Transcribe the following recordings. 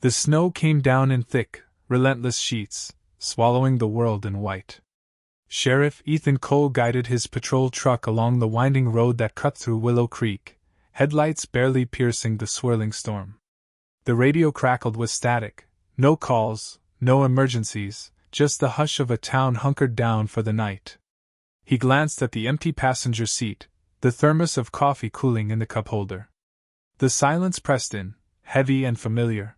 The snow came down in thick, relentless sheets, swallowing the world in white. Sheriff Ethan Cole guided his patrol truck along the winding road that cut through Willow Creek, headlights barely piercing the swirling storm. The radio crackled with static. No calls, no emergencies, just the hush of a town hunkered down for the night. He glanced at the empty passenger seat, the thermos of coffee cooling in the cup holder. The silence pressed in, heavy and familiar.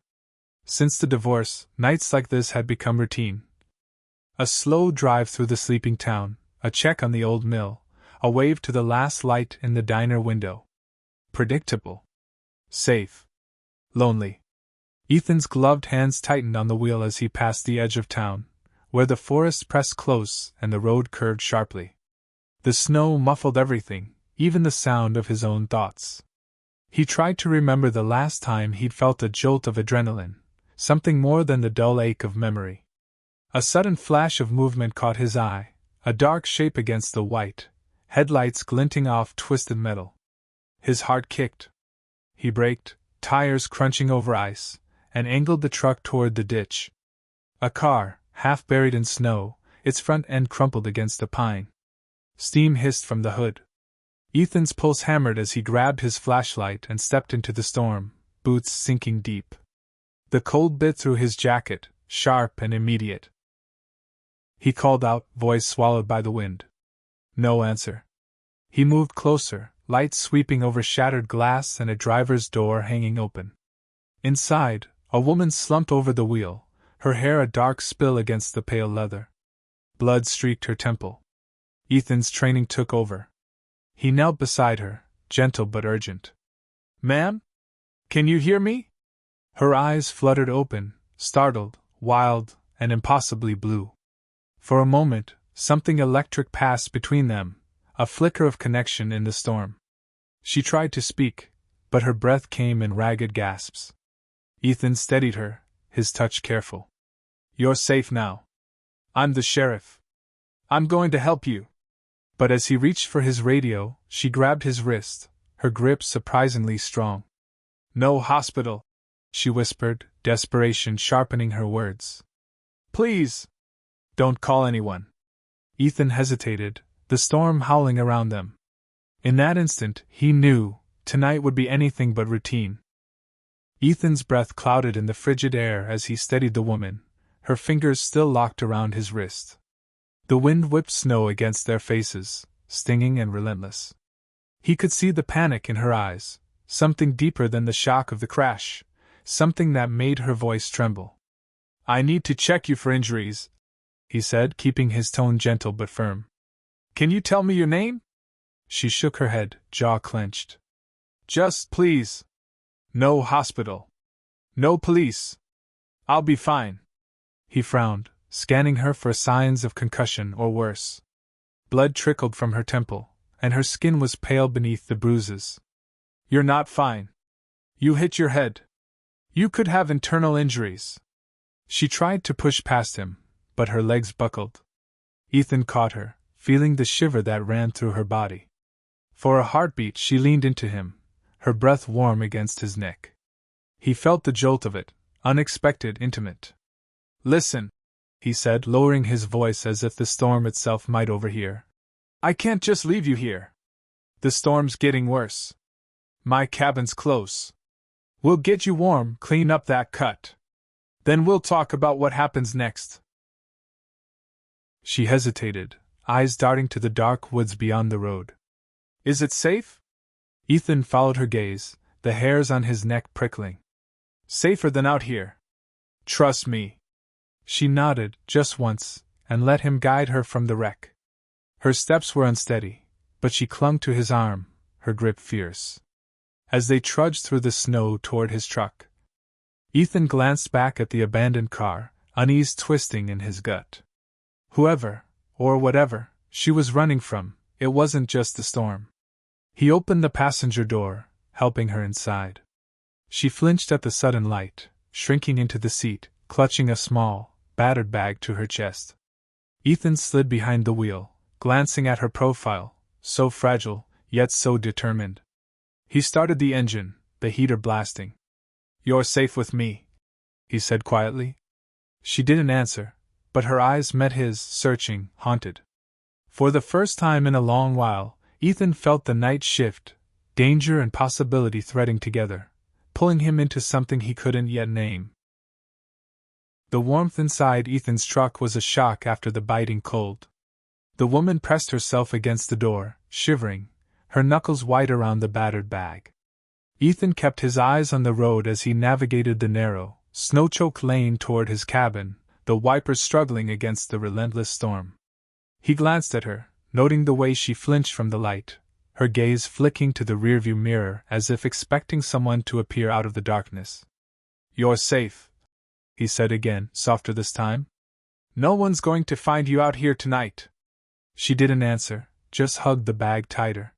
Since the divorce, nights like this had become routine. A slow drive through the sleeping town, a check on the old mill, a wave to the last light in the diner window. Predictable. Safe. Lonely. Ethan's gloved hands tightened on the wheel as he passed the edge of town, where the forest pressed close and the road curved sharply. The snow muffled everything, even the sound of his own thoughts. He tried to remember the last time he'd felt a jolt of adrenaline, something more than the dull ache of memory. A sudden flash of movement caught his eye, a dark shape against the white, headlights glinting off twisted metal. His heart kicked. He braked, tires crunching over ice, and angled the truck toward the ditch. A car, half buried in snow, its front end crumpled against a pine. Steam hissed from the hood. Ethan's pulse hammered as he grabbed his flashlight and stepped into the storm, boots sinking deep. The cold bit through his jacket, sharp and immediate. He called out, voice swallowed by the wind. No answer. He moved closer, light sweeping over shattered glass and a driver's door hanging open. Inside, a woman slumped over the wheel, her hair a dark spill against the pale leather. Blood streaked her temple. Ethan's training took over. He knelt beside her, gentle but urgent. "Ma'am? Can you hear me?" Her eyes fluttered open, startled, wild, and impossibly blue. For a moment, something electric passed between them, a flicker of connection in the storm. She tried to speak, but her breath came in ragged gasps. Ethan steadied her, his touch careful. "You're safe now. I'm the sheriff. I'm going to help you." But as he reached for his radio, she grabbed his wrist, her grip surprisingly strong. "No hospital," she whispered, desperation sharpening her words. "Please! Don't call anyone." Ethan hesitated, the storm howling around them. In that instant, he knew, tonight would be anything but routine. Ethan's breath clouded in the frigid air as he steadied the woman, her fingers still locked around his wrist. The wind whipped snow against their faces, stinging and relentless. He could see the panic in her eyes, something deeper than the shock of the crash, something that made her voice tremble. "I need to check you for injuries," he said, keeping his tone gentle but firm. "Can you tell me your name?" She shook her head, jaw clenched. "Just, please. No hospital. No police. I'll be fine." He frowned, scanning her for signs of concussion or worse. Blood trickled from her temple, and her skin was pale beneath the bruises. "You're not fine. You hit your head. You could have internal injuries." She tried to push past him, but her legs buckled. Ethan caught her, feeling the shiver that ran through her body. For a heartbeat she leaned into him, her breath warm against his neck. He felt the jolt of it, unexpected, intimate. "Listen," he said, lowering his voice as if the storm itself might overhear. "I can't just leave you here. The storm's getting worse. My cabin's close. We'll get you warm, clean up that cut. Then we'll talk about what happens next." She hesitated, eyes darting to the dark woods beyond the road. "Is it safe?" Ethan followed her gaze, the hairs on his neck prickling. "Safer than out here. Trust me." She nodded, just once, and let him guide her from the wreck. Her steps were unsteady, but she clung to his arm, her grip fierce. As they trudged through the snow toward his truck, Ethan glanced back at the abandoned car, unease twisting in his gut. Whoever, or whatever, she was running from, it wasn't just the storm. He opened the passenger door, helping her inside. She flinched at the sudden light, shrinking into the seat, clutching a small, battered bag to her chest. Ethan slid behind the wheel, glancing at her profile, so fragile, yet so determined. He started the engine, the heater blasting. "You're safe with me," he said quietly. She didn't answer, but her eyes met his, searching, haunted. For the first time in a long while, Ethan felt the night shift, danger and possibility threading together, pulling him into something he couldn't yet name. The warmth inside Ethan's truck was a shock after the biting cold. The woman pressed herself against the door, shivering, her knuckles white around the battered bag. Ethan kept his eyes on the road as he navigated the narrow, snow-choked lane toward his cabin, the wipers struggling against the relentless storm. He glanced at her, noting the way she flinched from the light, her gaze flicking to the rearview mirror as if expecting someone to appear out of the darkness. "You're safe," he said again, softer this time. "No one's going to find you out here tonight." She didn't answer, just hugged the bag tighter.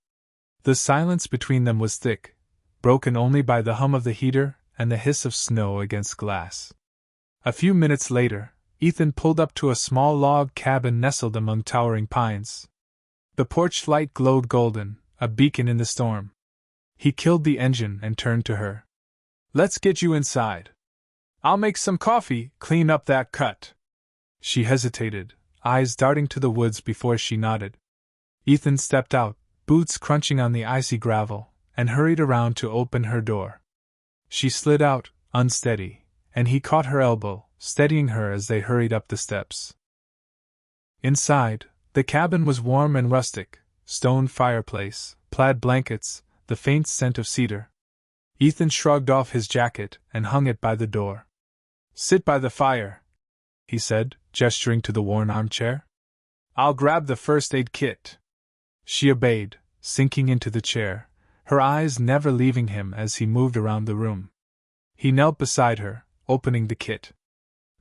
The silence between them was thick, broken only by the hum of the heater and the hiss of snow against glass. A few minutes later, Ethan pulled up to a small log cabin nestled among towering pines. The porch light glowed golden, a beacon in the storm. He killed the engine and turned to her. "Let's get you inside. I'll make some coffee, clean up that cut." She hesitated, eyes darting to the woods before she nodded. Ethan stepped out, boots crunching on the icy gravel, and hurried around to open her door. She slid out, unsteady, and he caught her elbow, steadying her as they hurried up the steps. Inside, the cabin was warm and rustic, stone fireplace, plaid blankets, the faint scent of cedar. Ethan shrugged off his jacket and hung it by the door. "Sit by the fire," he said, gesturing to the worn armchair. "I'll grab the first aid kit." She obeyed, sinking into the chair, her eyes never leaving him as he moved around the room. He knelt beside her, opening the kit.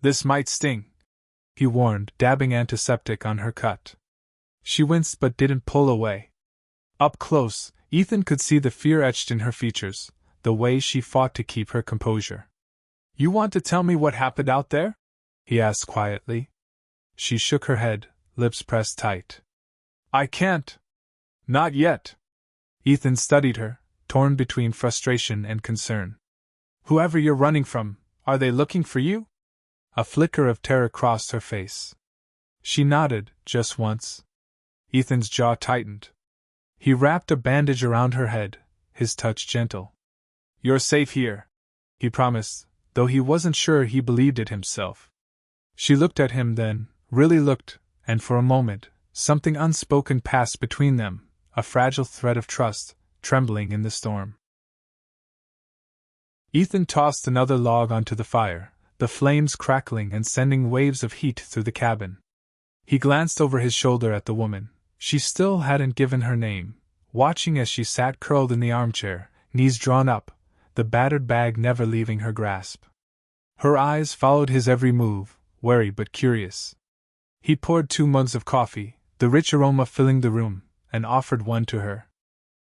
"This might sting," he warned, dabbing antiseptic on her cut. She winced but didn't pull away. Up close, Ethan could see the fear etched in her features, the way she fought to keep her composure. "You want to tell me what happened out there?" he asked quietly. She shook her head, lips pressed tight. "I can't. Not yet." Ethan studied her, torn between frustration and concern. "Whoever you're running from, are they looking for you?" A flicker of terror crossed her face. She nodded, just once. Ethan's jaw tightened. He wrapped a bandage around her head, his touch gentle. "You're safe here," he promised, though he wasn't sure he believed it himself. She looked at him then, really looked, and for a moment, something unspoken passed between them, a fragile thread of trust, trembling in the storm. Ethan tossed another log onto the fire, the flames crackling and sending waves of heat through the cabin. He glanced over his shoulder at the woman. She still hadn't given her name, watching as she sat curled in the armchair, knees drawn up, the battered bag never leaving her grasp. Her eyes followed his every move, wary but curious. He poured 2 mugs of coffee, the rich aroma filling the room, and offered one to her.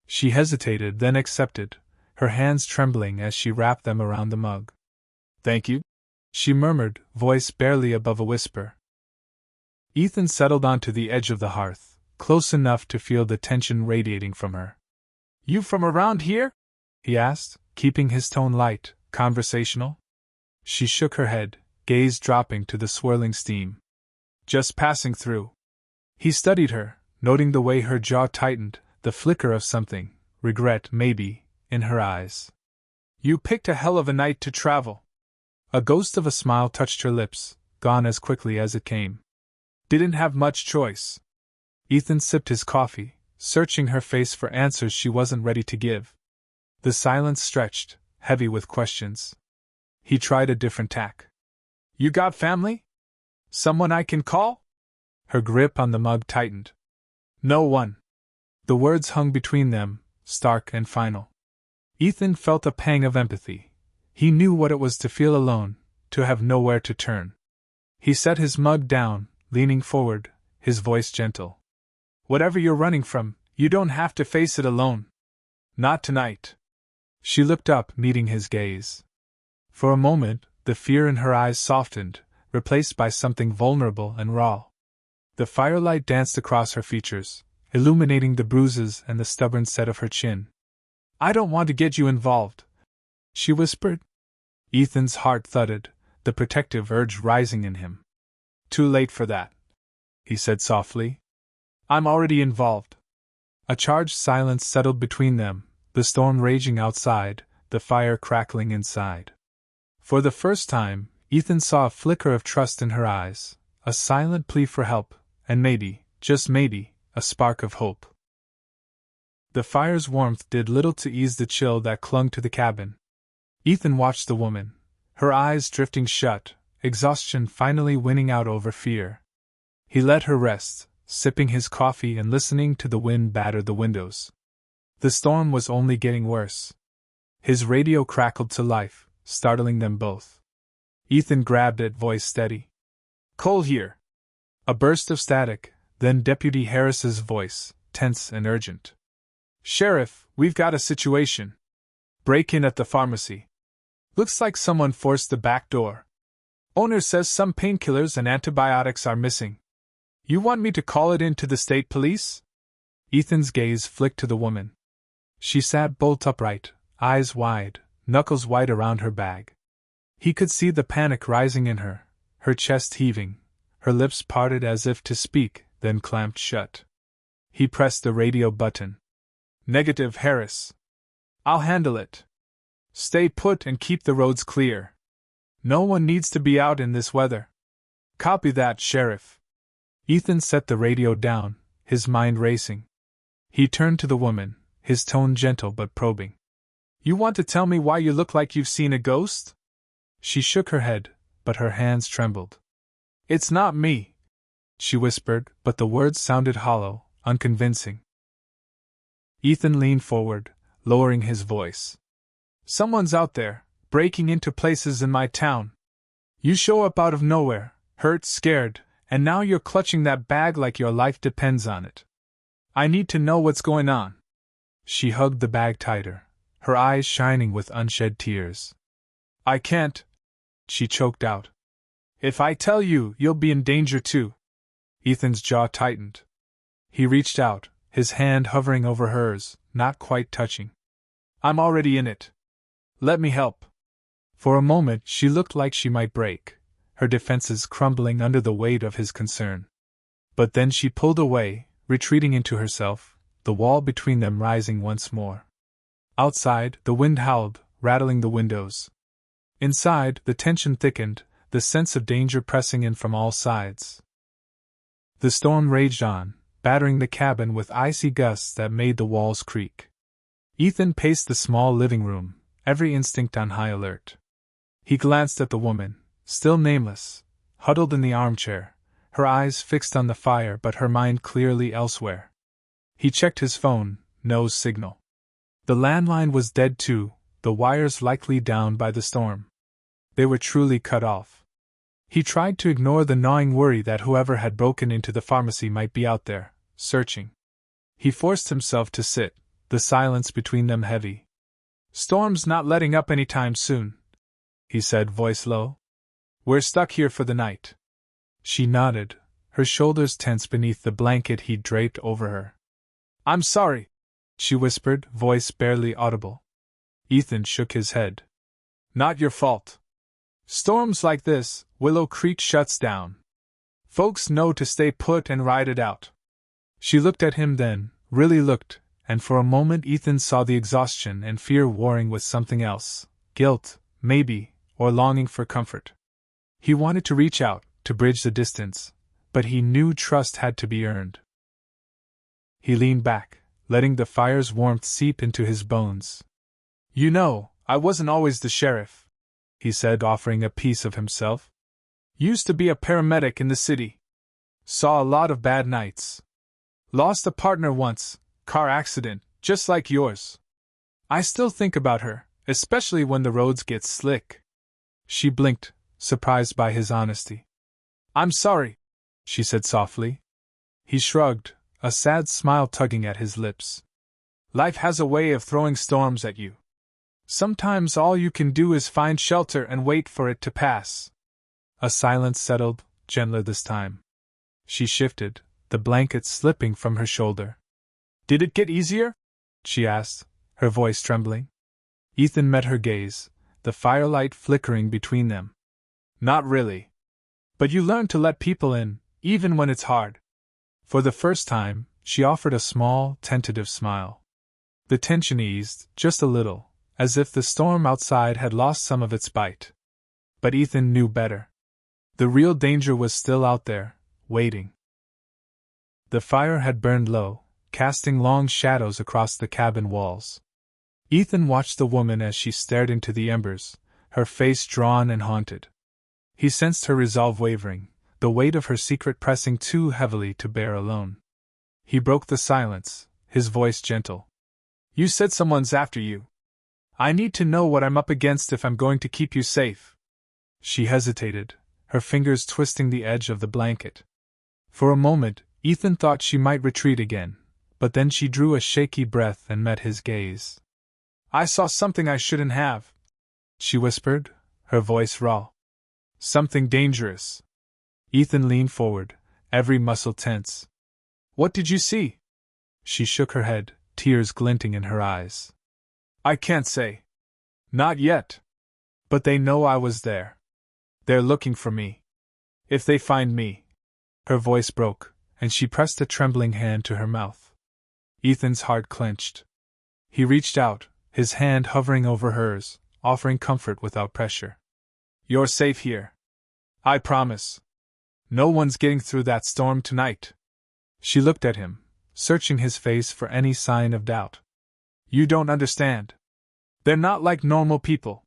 She hesitated, then accepted, her hands trembling as she wrapped them around the mug. "Thank you," she murmured, voice barely above a whisper. Ethan settled onto the edge of the hearth, close enough to feel the tension radiating from her. "You from around here?" he asked, keeping his tone light, conversational. She shook her head, gaze dropping to the swirling steam. "Just passing through." He studied her, noting the way her jaw tightened, the flicker of something, regret maybe, in her eyes. "You picked a hell of a night to travel." A ghost of a smile touched her lips, gone as quickly as it came. "Didn't have much choice." Ethan sipped his coffee, searching her face for answers she wasn't ready to give. The silence stretched, heavy with questions. He tried a different tack. "You got family? Someone I can call?" Her grip on the mug tightened. "No one." The words hung between them, stark and final. Ethan felt a pang of empathy. He knew what it was to feel alone, to have nowhere to turn. He set his mug down, leaning forward, his voice gentle. "Whatever you're running from, you don't have to face it alone. Not tonight." She looked up, meeting his gaze. For a moment, the fear in her eyes softened, replaced by something vulnerable and raw. The firelight danced across her features, illuminating the bruises and the stubborn set of her chin. "I don't want to get you involved," she whispered. Ethan's heart thudded, the protective urge rising in him. Too late for that, he said softly. I'm already involved. A charged silence settled between them, the storm raging outside, the fire crackling inside. For the first time, Ethan saw a flicker of trust in her eyes, a silent plea for help, and maybe, just maybe, a spark of hope. The fire's warmth did little to ease the chill that clung to the cabin. Ethan watched the woman, her eyes drifting shut, exhaustion finally winning out over fear. He let her rest, sipping his coffee and listening to the wind batter the windows. The storm was only getting worse. His radio crackled to life, startling them both. Ethan grabbed it, voice steady. Cole here. A burst of static, then Deputy Harris's voice, tense and urgent. Sheriff, we've got a situation. Break-in at the pharmacy. Looks like someone forced the back door. Owner says some painkillers and antibiotics are missing. You want me to call it in to the state police? Ethan's gaze flicked to the woman. She sat bolt upright, eyes wide, knuckles white around her bag. He could see the panic rising in her, her chest heaving, her lips parted as if to speak, then clamped shut. He pressed the radio button. Negative, Harris. I'll handle it. Stay put and keep the roads clear. No one needs to be out in this weather. Copy that, Sheriff. Ethan set the radio down, his mind racing. He turned to the woman, his tone gentle but probing. You want to tell me why you look like you've seen a ghost? She shook her head, but her hands trembled. It's not me, she whispered, but the words sounded hollow, unconvincing. Ethan leaned forward, lowering his voice. Someone's out there, breaking into places in my town. You show up out of nowhere, hurt, scared, and now you're clutching that bag like your life depends on it. I need to know what's going on. She hugged the bag tighter, her eyes shining with unshed tears. I can't, she choked out. If I tell you, you'll be in danger too. Ethan's jaw tightened. He reached out, his hand hovering over hers, not quite touching. I'm already in it. Let me help. For a moment she looked like she might break, her defenses crumbling under the weight of his concern. But then she pulled away, retreating into herself, the wall between them rising once more. Outside, the wind howled, rattling the windows. Inside, the tension thickened, the sense of danger pressing in from all sides. The storm raged on, battering the cabin with icy gusts that made the walls creak. Ethan paced the small living room, every instinct on high alert. He glanced at the woman, still nameless, huddled in the armchair, her eyes fixed on the fire but her mind clearly elsewhere. He checked his phone, no signal. The landline was dead too, the wires likely down by the storm. They were truly cut off. He tried to ignore the gnawing worry that whoever had broken into the pharmacy might be out there, searching. He forced himself to sit, the silence between them heavy. Storm's not letting up any time soon, he said, voice low. We're stuck here for the night. She nodded, her shoulders tense beneath the blanket he'd draped over her. I'm sorry, she whispered, voice barely audible. Ethan shook his head. Not your fault. Storms like this, Willow Creek shuts down. Folks know to stay put and ride it out. She looked at him then, really looked, and for a moment Ethan saw the exhaustion and fear warring with something else, guilt, maybe, or longing for comfort. He wanted to reach out, to bridge the distance, but he knew trust had to be earned. He leaned back, letting the fire's warmth seep into his bones. You know, I wasn't always the sheriff, he said, offering a piece of himself. Used to be a paramedic in the city. Saw a lot of bad nights. Lost a partner once, car accident, just like yours. I still think about her, especially when the roads get slick. She blinked, surprised by his honesty. I'm sorry, she said softly. He shrugged, a sad smile tugging at his lips. Life has a way of throwing storms at you. Sometimes all you can do is find shelter and wait for it to pass. A silence settled, gentler this time. She shifted, the blanket slipping from her shoulder. Did it get easier? She asked, her voice trembling. Ethan met her gaze, the firelight flickering between them. Not really. But you learn to let people in, even when it's hard. For the first time, she offered a small, tentative smile. The tension eased, just a little, as if the storm outside had lost some of its bite. But Ethan knew better. The real danger was still out there, waiting. The fire had burned low, casting long shadows across the cabin walls. Ethan watched the woman as she stared into the embers, her face drawn and haunted. He sensed her resolve wavering, the weight of her secret pressing too heavily to bear alone. He broke the silence, his voice gentle. You said someone's after you. I need to know what I'm up against if I'm going to keep you safe. She hesitated, her fingers twisting the edge of the blanket. For a moment, Ethan thought she might retreat again, but then she drew a shaky breath and met his gaze. I saw something I shouldn't have, she whispered, her voice raw. Something dangerous. Ethan leaned forward, every muscle tense. What did you see? She shook her head, tears glinting in her eyes. I can't say. Not yet. But they know I was there. They're looking for me. If they find me. Her voice broke, and she pressed a trembling hand to her mouth. Ethan's heart clenched. He reached out, his hand hovering over hers, offering comfort without pressure. You're safe here. I promise. No one's getting through that storm tonight. She looked at him, searching his face for any sign of doubt. You don't understand. They're not like normal people.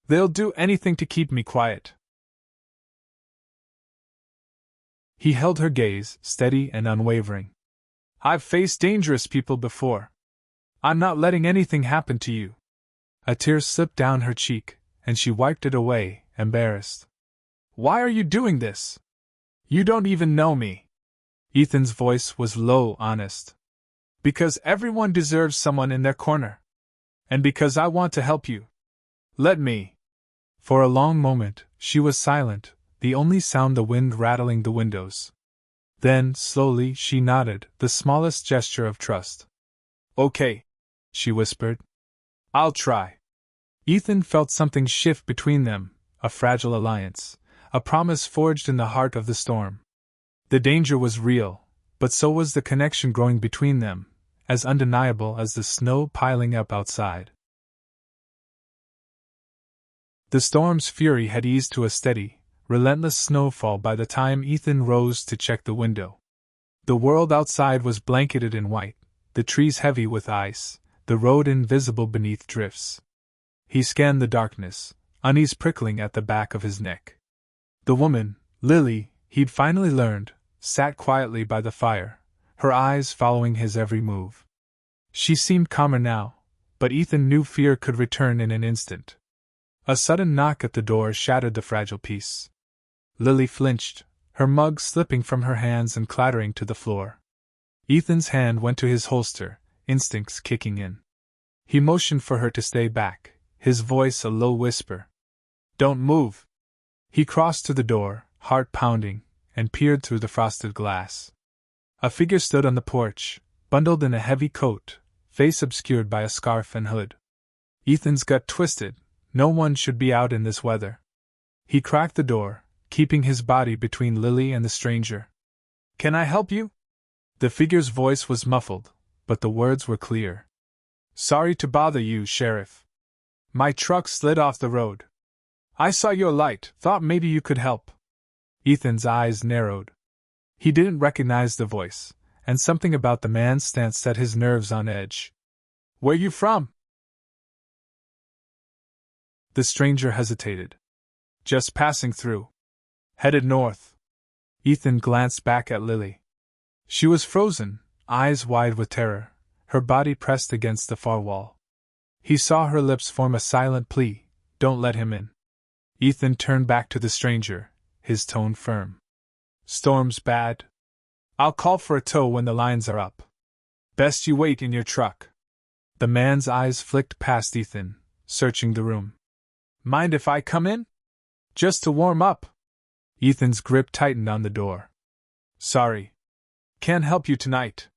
They'll do anything to keep me quiet. He held her gaze, steady and unwavering. I've faced dangerous people before. I'm not letting anything happen to you. A tear slipped down her cheek, and she wiped it away, embarrassed. Why are you doing this? You don't even know me. Ethan's voice was low, honest. Because everyone deserves someone in their corner. And because I want to help you. Let me. For a long moment, she was silent, the only sound the wind rattling the windows. Then, slowly, she nodded, the smallest gesture of trust. Okay, she whispered. I'll try. Ethan felt something shift between them, a fragile alliance, a promise forged in the heart of the storm. The danger was real, but so was the connection growing between them, as undeniable as the snow piling up outside. The storm's fury had eased to a steady, relentless snowfall by the time Ethan rose to check the window. The world outside was blanketed in white, the trees heavy with ice, the road invisible beneath drifts. He scanned the darkness, unease prickling at the back of his neck. The woman, Lily, he'd finally learned, sat quietly by the fire, her eyes following his every move. She seemed calmer now, but Ethan knew fear could return in an instant. A sudden knock at the door shattered the fragile peace. Lily flinched, her mug slipping from her hands and clattering to the floor. Ethan's hand went to his holster, instincts kicking in. He motioned for her to stay back, his voice a low whisper. Don't move. He crossed to the door, heart pounding, and peered through the frosted glass. A figure stood on the porch, bundled in a heavy coat, face obscured by a scarf and hood. Ethan's gut twisted. No one should be out in this weather. He cracked the door, keeping his body between Lily and the stranger. Can I help you? The figure's voice was muffled, but the words were clear. Sorry to bother you, Sheriff. My truck slid off the road. I saw your light, thought maybe you could help. Ethan's eyes narrowed. He didn't recognize the voice, and something about the man's stance set his nerves on edge. Where you from? The stranger hesitated. Just passing through. Headed north. Ethan glanced back at Lily. She was frozen, eyes wide with terror, her body pressed against the far wall. He saw her lips form a silent plea, don't let him in. Ethan turned back to the stranger, his tone firm. Storm's bad. I'll call for a tow when the lines are up. Best you wait in your truck. The man's eyes flicked past Ethan, searching the room. Mind if I come in? Just to warm up. Ethan's grip tightened on the door. Sorry. Can't help you tonight.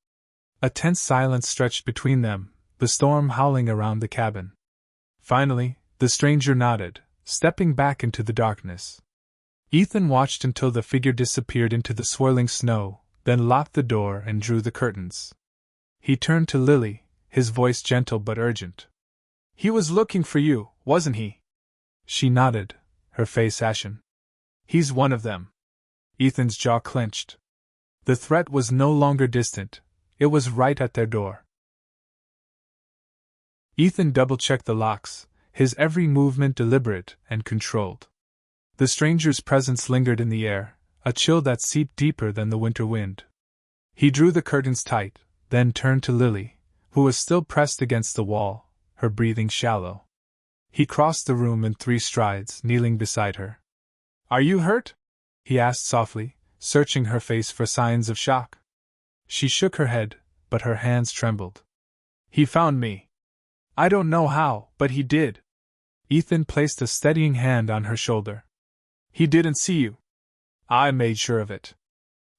A tense silence stretched between them, the storm howling around the cabin. Finally, the stranger nodded, stepping back into the darkness. Ethan watched until the figure disappeared into the swirling snow, then locked the door and drew the curtains. He turned to Lily, his voice gentle but urgent. "He was looking for you, wasn't he?" She nodded, her face ashen. "He's one of them." Ethan's jaw clenched. The threat was no longer distant, it was right at their door. Ethan double-checked the locks, his every movement deliberate and controlled. The stranger's presence lingered in the air, a chill that seeped deeper than the winter wind. He drew the curtains tight, then turned to Lily, who was still pressed against the wall, her breathing shallow. He crossed the room in 3 strides, kneeling beside her. "Are you hurt?" he asked softly, searching her face for signs of shock. She shook her head, but her hands trembled. "He found me. I don't know how, but he did." Ethan placed a steadying hand on her shoulder. "He didn't see you. I made sure of it.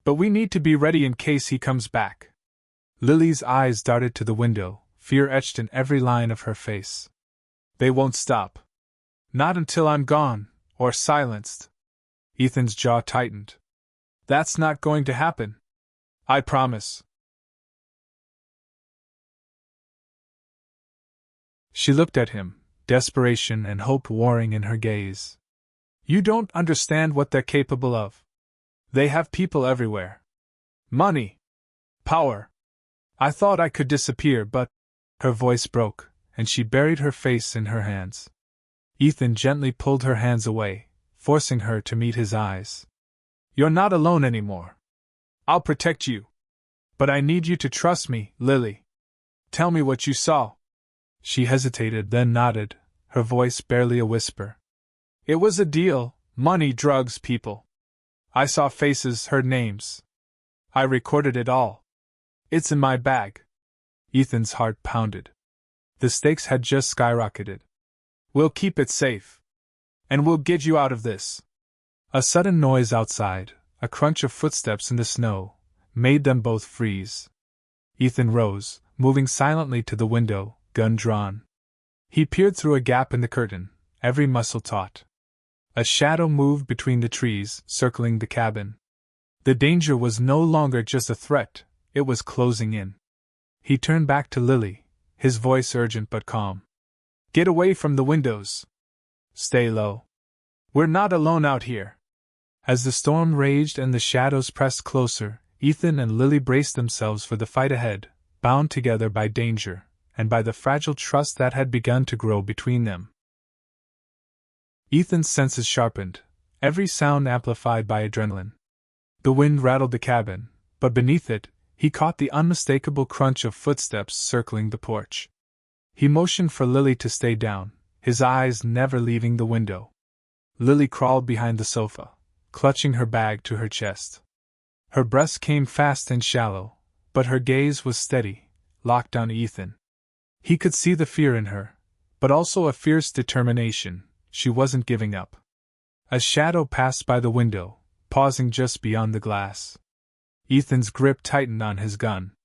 But we need to be ready in case he comes back." Lily's eyes darted to the window, fear etched in every line of her face. "They won't stop. Not until I'm gone, or silenced." Ethan's jaw tightened. "That's not going to happen. I promise." She looked at him, desperation and hope warring in her gaze. "You don't understand what they're capable of. They have people everywhere. Money. Power. I thought I could disappear, but—" Her voice broke, and she buried her face in her hands. Ethan gently pulled her hands away, forcing her to meet his eyes. "You're not alone anymore. I'll protect you. But I need you to trust me, Lily. Tell me what you saw." She hesitated, then nodded, her voice barely a whisper. "It was a deal, money, drugs, people. I saw faces, heard names. I recorded it all. It's in my bag." Ethan's heart pounded. The stakes had just skyrocketed. "We'll keep it safe. And we'll get you out of this." A sudden noise outside, a crunch of footsteps in the snow, made them both freeze. Ethan rose, moving silently to the window, gun drawn. He peered through a gap in the curtain, every muscle taut. A shadow moved between the trees, circling the cabin. The danger was no longer just a threat, it was closing in. He turned back to Lily, his voice urgent but calm. "Get away from the windows. Stay low. We're not alone out here." As the storm raged and the shadows pressed closer, Ethan and Lily braced themselves for the fight ahead, bound together by danger, and by the fragile trust that had begun to grow between them. Ethan's senses sharpened, every sound amplified by adrenaline. The wind rattled the cabin, but beneath it, he caught the unmistakable crunch of footsteps circling the porch. He motioned for Lily to stay down, his eyes never leaving the window. Lily crawled behind the sofa, clutching her bag to her chest. Her breath came fast and shallow, but her gaze was steady, locked on Ethan. He could see the fear in her, but also a fierce determination. She wasn't giving up. A shadow passed by the window, pausing just beyond the glass. Ethan's grip tightened on his gun.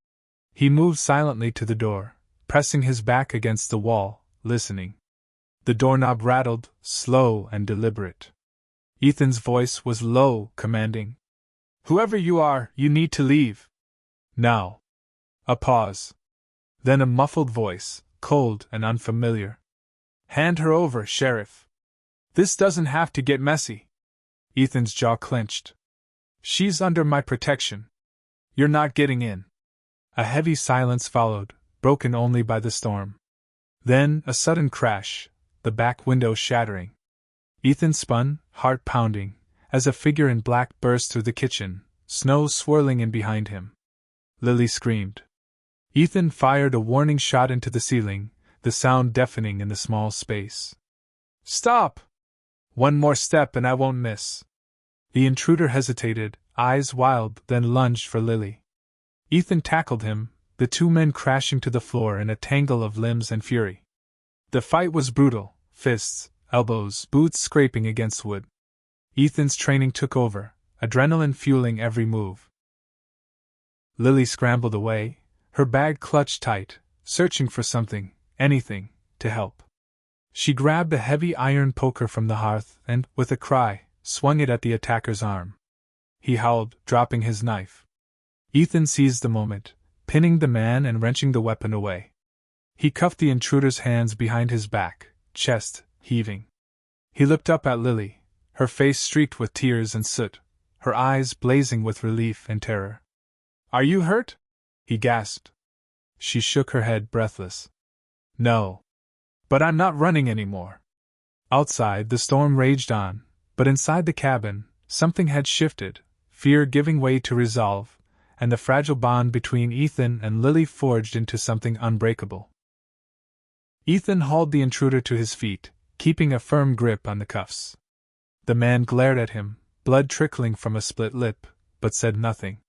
He moved silently to the door, pressing his back against the wall, listening. The doorknob rattled, slow and deliberate. Ethan's voice was low, commanding. "Whoever you are, you need to leave. Now." A pause. Then a muffled voice, cold and unfamiliar. "Hand her over, Sheriff. This doesn't have to get messy." Ethan's jaw clenched. "She's under my protection. You're not getting in." A heavy silence followed, broken only by the storm. Then, a sudden crash, the back window shattering. Ethan spun, heart pounding, as a figure in black burst through the kitchen, snow swirling in behind him. Lily screamed. Ethan fired a warning shot into the ceiling, the sound deafening in the small space. "Stop! One more step and I won't miss." The intruder hesitated, eyes wild, then lunged for Lily. Ethan tackled him, the two men crashing to the floor in a tangle of limbs and fury. The fight was brutal, fists, elbows, boots scraping against wood. Ethan's training took over, adrenaline fueling every move. Lily scrambled away, her bag clutched tight, searching for something, anything, to help. She grabbed a heavy iron poker from the hearth and, with a cry, swung it at the attacker's arm. He howled, dropping his knife. Ethan seized the moment, pinning the man and wrenching the weapon away. He cuffed the intruder's hands behind his back, chest heaving. He looked up at Lily, her face streaked with tears and soot, her eyes blazing with relief and terror. "Are you hurt?" he gasped. She shook her head, breathless. "No. But I'm not running anymore." Outside, the storm raged on, but inside the cabin, something had shifted, fear giving way to resolve, and the fragile bond between Ethan and Lily forged into something unbreakable. Ethan hauled the intruder to his feet, keeping a firm grip on the cuffs. The man glared at him, blood trickling from a split lip, but said nothing.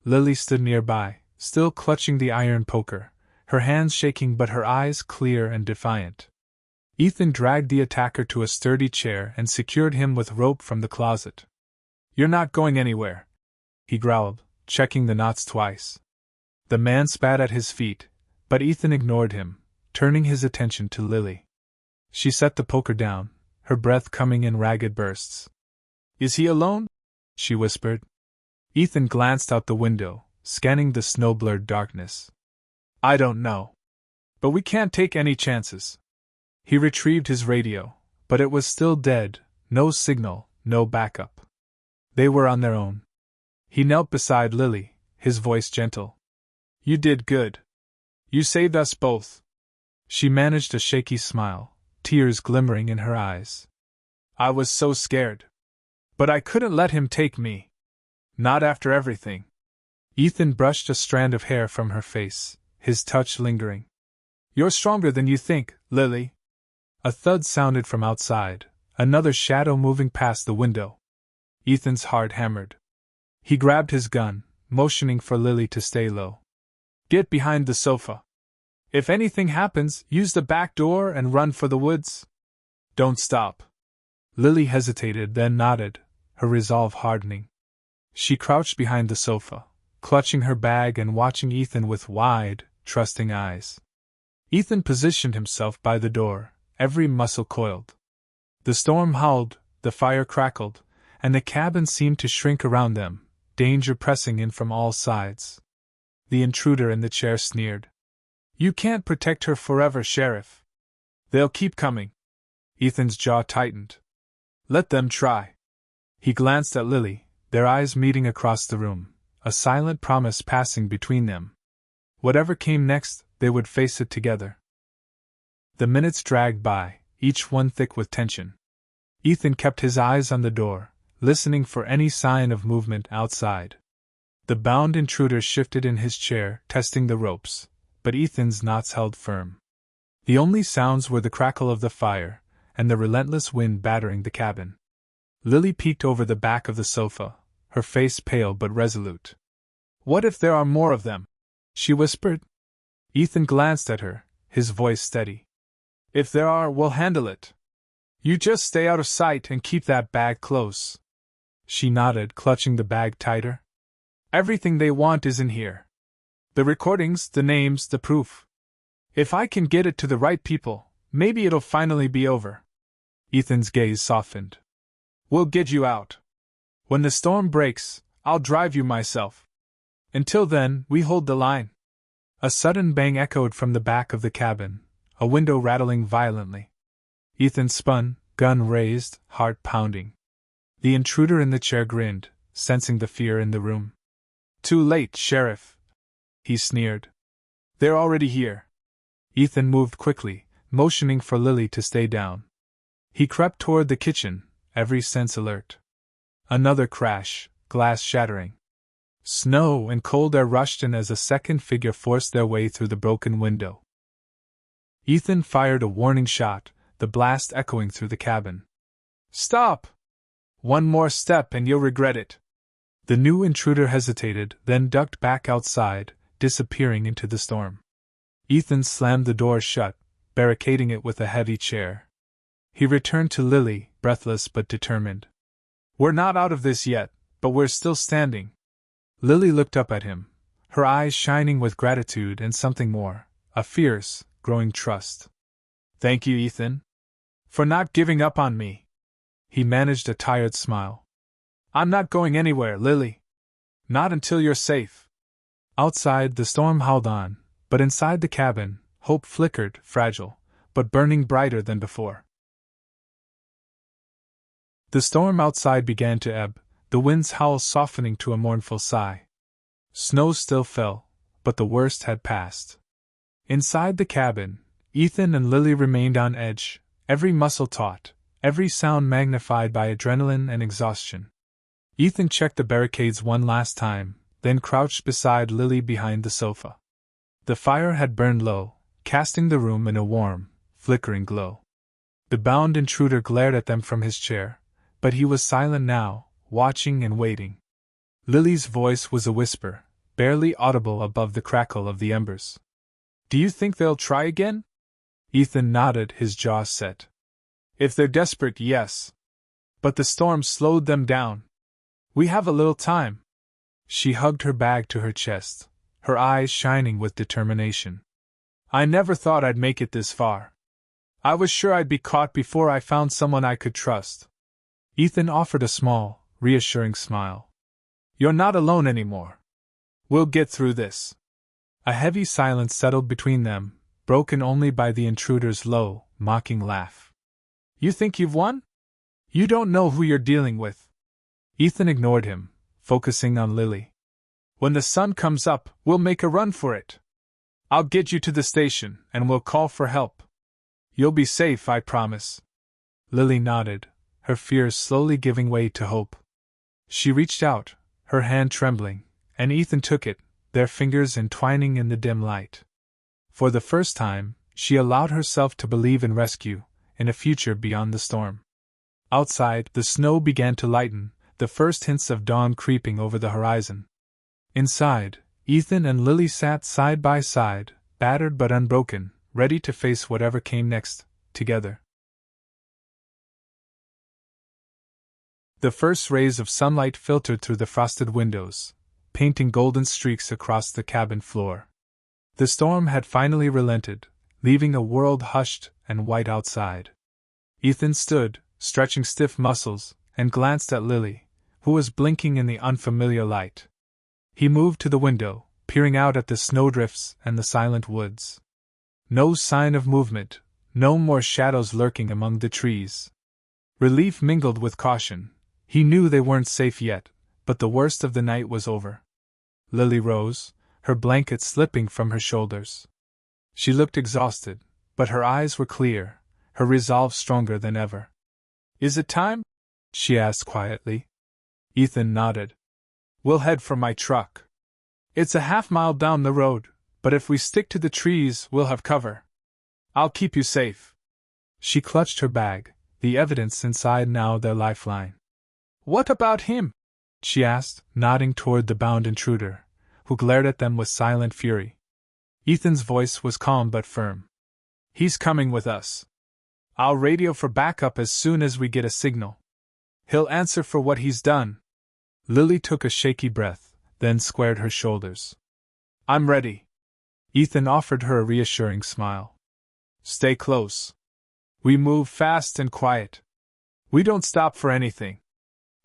Lily stood nearby, still clutching the iron poker, her hands shaking but her eyes clear and defiant. Ethan dragged the attacker to a sturdy chair and secured him with rope from the closet. "You're not going anywhere," he growled, checking the knots twice. The man spat at his feet, but Ethan ignored him, turning his attention to Lily. She set the poker down, her breath coming in ragged bursts. "Is he alone?" she whispered. Ethan glanced out the window, scanning the snow-blurred darkness. "I don't know. But we can't take any chances." He retrieved his radio, but it was still dead, no signal, no backup. They were on their own. He knelt beside Lily, his voice gentle. "You did good. You saved us both." She managed a shaky smile, tears glimmering in her eyes. "I was so scared. But I couldn't let him take me. Not after everything." Ethan brushed a strand of hair from her face, his touch lingering. "You're stronger than you think, Lily." A thud sounded from outside, another shadow moving past the window. Ethan's heart hammered. He grabbed his gun, motioning for Lily to stay low. "Get behind the sofa. If anything happens, use the back door and run for the woods. Don't stop." Lily hesitated, then nodded, her resolve hardening. She crouched behind the sofa, clutching her bag and watching Ethan with wide, trusting eyes. Ethan positioned himself by the door, every muscle coiled. The storm howled, the fire crackled, and the cabin seemed to shrink around them, danger pressing in from all sides. The intruder in the chair sneered. "You can't protect her forever, Sheriff. They'll keep coming." Ethan's jaw tightened. "Let them try." He glanced at Lily, their eyes meeting across the room, a silent promise passing between them. Whatever came next, they would face it together. The minutes dragged by, each one thick with tension. Ethan kept his eyes on the door, listening for any sign of movement outside. The bound intruder shifted in his chair, testing the ropes, but Ethan's knots held firm. The only sounds were the crackle of the fire, and the relentless wind battering the cabin. Lily peeked over the back of the sofa, her face pale but resolute. "What if there are more of them?" she whispered. Ethan glanced at her, his voice steady. "If there are, we'll handle it. You just stay out of sight and keep that bag close." She nodded, clutching the bag tighter. "Everything they want is in here. The recordings, the names, the proof. If I can get it to the right people, maybe it'll finally be over." Ethan's gaze softened. "We'll get you out. When the storm breaks, I'll drive you myself. Until then, we hold the line." A sudden bang echoed from the back of the cabin, a window rattling violently. Ethan spun, gun raised, heart pounding. The intruder in the chair grinned, sensing the fear in the room. "Too late, Sheriff," he sneered. "They're already here." Ethan moved quickly, motioning for Lily to stay down. He crept toward the kitchen, every sense alert. Another crash, glass shattering. Snow and cold air rushed in as a second figure forced their way through the broken window. Ethan fired a warning shot, the blast echoing through the cabin. "Stop! One more step and you'll regret it." The new intruder hesitated, then ducked back outside, disappearing into the storm. Ethan slammed the door shut, barricading it with a heavy chair. He returned to Lily, breathless but determined. "We're not out of this yet, but we're still standing." Lily looked up at him, her eyes shining with gratitude and something more, a fierce, growing trust. "Thank you, Ethan. For not giving up on me." He managed a tired smile. I'm not going anywhere, Lily. Not until you're safe. Outside, the storm howled on, but inside the cabin, hope flickered, fragile, but burning brighter than before. The storm outside began to ebb, the wind's howl softening to a mournful sigh. Snow still fell, but the worst had passed. Inside the cabin, Ethan and Lily remained on edge, every muscle taut, every sound magnified by adrenaline and exhaustion. Ethan checked the barricades one last time, then crouched beside Lily behind the sofa. The fire had burned low, casting the room in a warm, flickering glow. The bound intruder glared at them from his chair, but he was silent now, watching and waiting. Lily's voice was a whisper, barely audible above the crackle of the embers. Do you think they'll try again? Ethan nodded, his jaw set. If they're desperate, yes. But the storm slowed them down. We have a little time. She hugged her bag to her chest, her eyes shining with determination. I never thought I'd make it this far. I was sure I'd be caught before I found someone I could trust. Ethan offered a small, reassuring smile. You're not alone anymore. We'll get through this. A heavy silence settled between them, broken only by the intruder's low, mocking laugh. You think you've won? You don't know who you're dealing with. Ethan ignored him, focusing on Lily. When the sun comes up, we'll make a run for it. I'll get you to the station, and we'll call for help. You'll be safe, I promise. Lily nodded, her fears slowly giving way to hope. She reached out, her hand trembling, and Ethan took it, their fingers entwining in the dim light. For the first time, she allowed herself to believe in rescue, in a future beyond the storm. Outside, the snow began to lighten, the first hints of dawn creeping over the horizon. Inside, Ethan and Lily sat side by side, battered but unbroken, ready to face whatever came next, together. The first rays of sunlight filtered through the frosted windows, painting golden streaks across the cabin floor. The storm had finally relented, leaving a world hushed and white outside. Ethan stood, stretching stiff muscles, and glanced at Lily, who was blinking in the unfamiliar light. He moved to the window, peering out at the snowdrifts and the silent woods. No sign of movement, no more shadows lurking among the trees. Relief mingled with caution. He knew they weren't safe yet, but the worst of the night was over. Lily rose, her blanket slipping from her shoulders. She looked exhausted, but her eyes were clear, her resolve stronger than ever. Is it time? She asked quietly. Ethan nodded. We'll head for my truck. It's a half-mile down the road, but if we stick to the trees, we'll have cover. I'll keep you safe. She clutched her bag, the evidence inside now their lifeline. What about him? She asked, nodding toward the bound intruder, who glared at them with silent fury. Ethan's voice was calm but firm. He's coming with us. I'll radio for backup as soon as we get a signal. He'll answer for what he's done. Lily took a shaky breath, then squared her shoulders. I'm ready. Ethan offered her a reassuring smile. Stay close. We move fast and quiet. We don't stop for anything.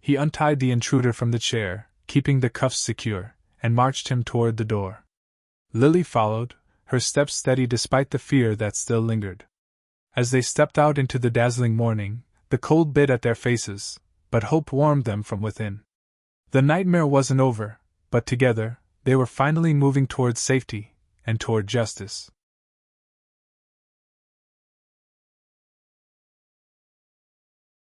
He untied the intruder from the chair, keeping the cuffs secure, and marched him toward the door. Lily followed, her steps steady despite the fear that still lingered. As they stepped out into the dazzling morning, the cold bit at their faces, but hope warmed them from within. The nightmare wasn't over, but together, they were finally moving toward safety, and toward justice.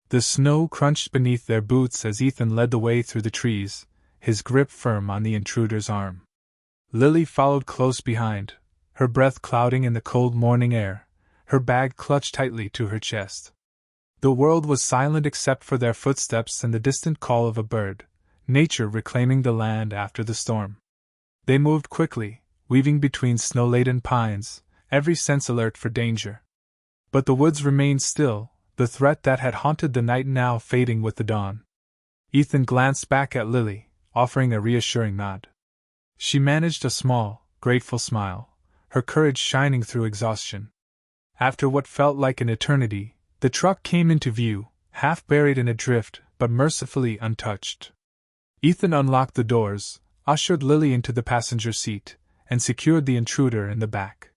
The snow crunched beneath their boots as Ethan led the way through the trees, his grip firm on the intruder's arm. Lily followed close behind, her breath clouding in the cold morning air, her bag clutched tightly to her chest. The world was silent except for their footsteps and the distant call of a bird, nature reclaiming the land after the storm. They moved quickly, weaving between snow-laden pines, every sense alert for danger. But the woods remained still, the threat that had haunted the night now fading with the dawn. Ethan glanced back at Lily, offering a reassuring nod. She managed a small, grateful smile, her courage shining through exhaustion. After what felt like an eternity, the truck came into view, half buried in a drift, but mercifully untouched. Ethan unlocked the doors, ushered Lily into the passenger seat, and secured the intruder in the back.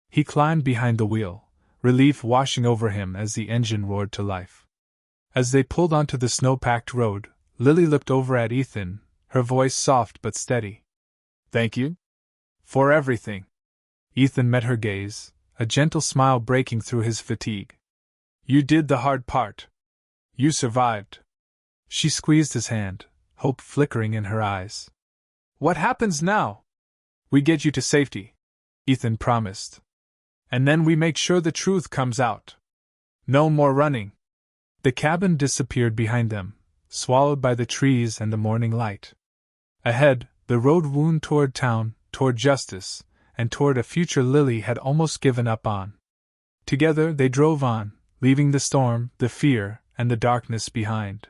He climbed behind the wheel, relief washing over him as the engine roared to life. As they pulled onto the snow-packed road, Lily looked over at Ethan, her voice soft but steady. "Thank you? For everything." Ethan met her gaze, a gentle smile breaking through his fatigue. "You did the hard part. You survived." She squeezed his hand, hope flickering in her eyes. "What happens now?" "We get you to safety," Ethan promised. "And then we make sure the truth comes out. No more running." The cabin disappeared behind them, swallowed by the trees and the morning light. Ahead, the road wound toward town, toward justice, and toward a future Lily had almost given up on. Together they drove on, leaving the storm, the fear, and the darkness behind.